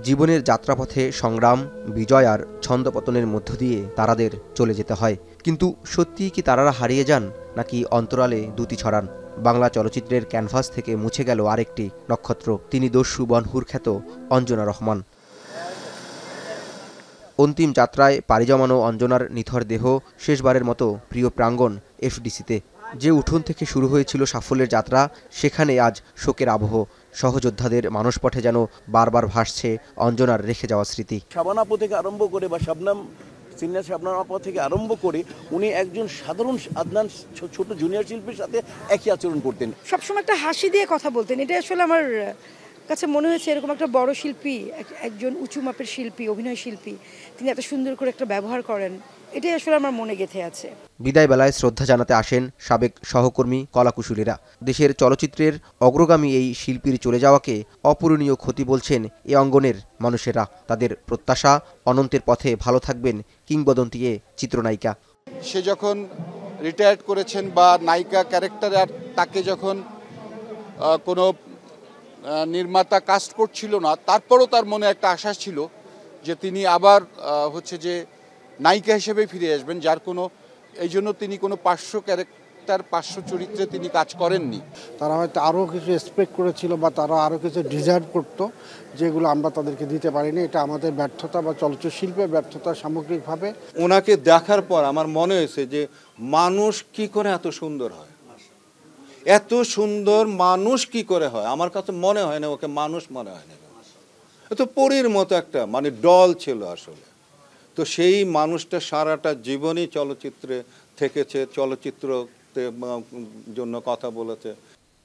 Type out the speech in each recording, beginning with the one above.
জীবনের যাত্রাপথে সংগ্রাম, বিজয় আর ছন্দপতনের মধ্য দিয়ে তারাদের চলে যেতে হয়। কিন্তু সত্যিই কি তারারা হারিয়ে যান, নাকি অন্তরালে দ্যুতি ছড়ান? বাংলা চলচ্চিত্রের ক্যানভাস থেকে মুছে গেল আরেকটি নক্ষত্র। তিনি দস্যু বনহুর খ্যাত অঞ্জনা রহমান। অন্তিম যাত্রায় পাড়ি জমানো অঞ্জনার নিথর দেহ শেষবারের মতো প্রিয় প্রাঙ্গণ এফডিসিতে। যে উঠোন থেকে শুরু হয়েছিল সাফল্যের যাত্রা, সেখানে আজ শোকের আবহ। সহযোদ্ধাদের মানসপটে যেন বারবার ভাসছে অঞ্জনার রেখে যাওয়া স্মৃতি। শাবানা আপু থেকে আরম্ভ করে বা শাবনাম সিনিয়র শাবনাম আপু থেকে আরম্ভ করে উনি একজন সাধারণ আদনান ছোট জুনিয়র শিল্পীর সাথে একই আচরণ করতেন। সবসময় একটা হাসি দিয়ে কথা বলতেন। এটা আসলে আমার কাছে মনে হয়েছে এরকম একটা বড় শিল্পী, একজন উঁচু মাপের শিল্পী, অভিনয় শিল্পী, তিনি এত সুন্দর করে একটা ব্যবহার করেন, এটাই আসলে আমার মনে গেঁথে আছে। বিদায় বেলায় শ্রদ্ধা জানাতে আসেন সাবেক সহকর্মী, কলাকুশলীরা। দেশের চলচ্চিত্রের অগ্রগামী এই শিল্পীর চলে যাওয়াকে অপূরণীয় ক্ষতি বলছেন এ অঙ্গনের মানুষেরা। তাদের প্রত্যাশা, অনন্তের পথে ভালো থাকবেন কিংবদন্তি এ চিত্রনায়িকা। সে যখন রিটায়ার্ড করেছেন বা নায়িকা ক্যারেক্টারে আর তাকে যখন কোনো নির্মাতা কাস্ট করছিল না, তারপরও তার মনে একটা আশা ছিল যে তিনি আবার যে নায়িকা হিসেবে ফিরে আসবেন, যার কোনো এই জন্য তিনি কোনো পার্শ্ব ক্যারেক্টার, পার্শ্ব চরিত্রে তিনি কাজ করেননি। তারা হয়তো আরও কিছু এক্সপেক্ট করেছিল বা তারা আরও কিছু ডিজার্ভ করতো, যেগুলো আমরা তাদেরকে দিতে পারিনি। এটা আমাদের ব্যর্থতা বা চলচ্চিত্র শিল্পের ব্যর্থতা সামগ্রিকভাবে। ওনাকে দেখার পর আমার মনে হয়েছে যে মানুষ কি করে এত সুন্দর হয়, এত সুন্দর মানুষ কি করে হয়। আমার কাছে মনে হয় না ওকে মানুষ মনে হয় না, এত পরীর মতো একটা মানে ডল ছিল আসলে। তো সেই মানুষটা সারাটা জীবনই চলচ্চিত্রে থেকেছে, চলচ্চিত্রতে জন্য কথা বলেছে।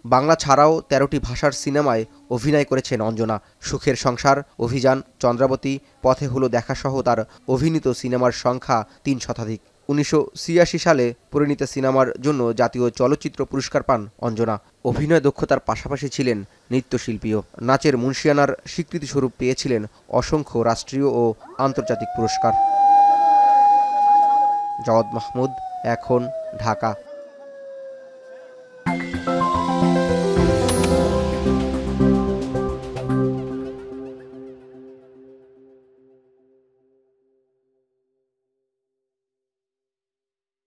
বাংলা ছাড়াও ১৩টি ভাষার সিনেমায় অভিনয় করেছেন অঞ্জনা। সুখের সংসার, অভিযান, চন্দ্রাবতী, পথে হলো দেখাসহ তার অভিনীত সিনেমার সংখ্যা ৩ শতাধিক। ১৯৮৬ সালে পরিণীতা সিনেমার জন্য জাতীয় চলচ্চিত্র পুরস্কার পান অঞ্জনা। অভিনয় দক্ষতার পাশাপাশি ছিলেন নৃত্যশিল্পীও। নাচের মুন্সিয়ানার স্বীকৃতিস্বরূপ পেয়েছিলেন অসংখ্য রাষ্ট্রীয় ও আন্তর্জাতিক পুরস্কার। জাওয়াদ মাহমুদ, এখন, ঢাকা।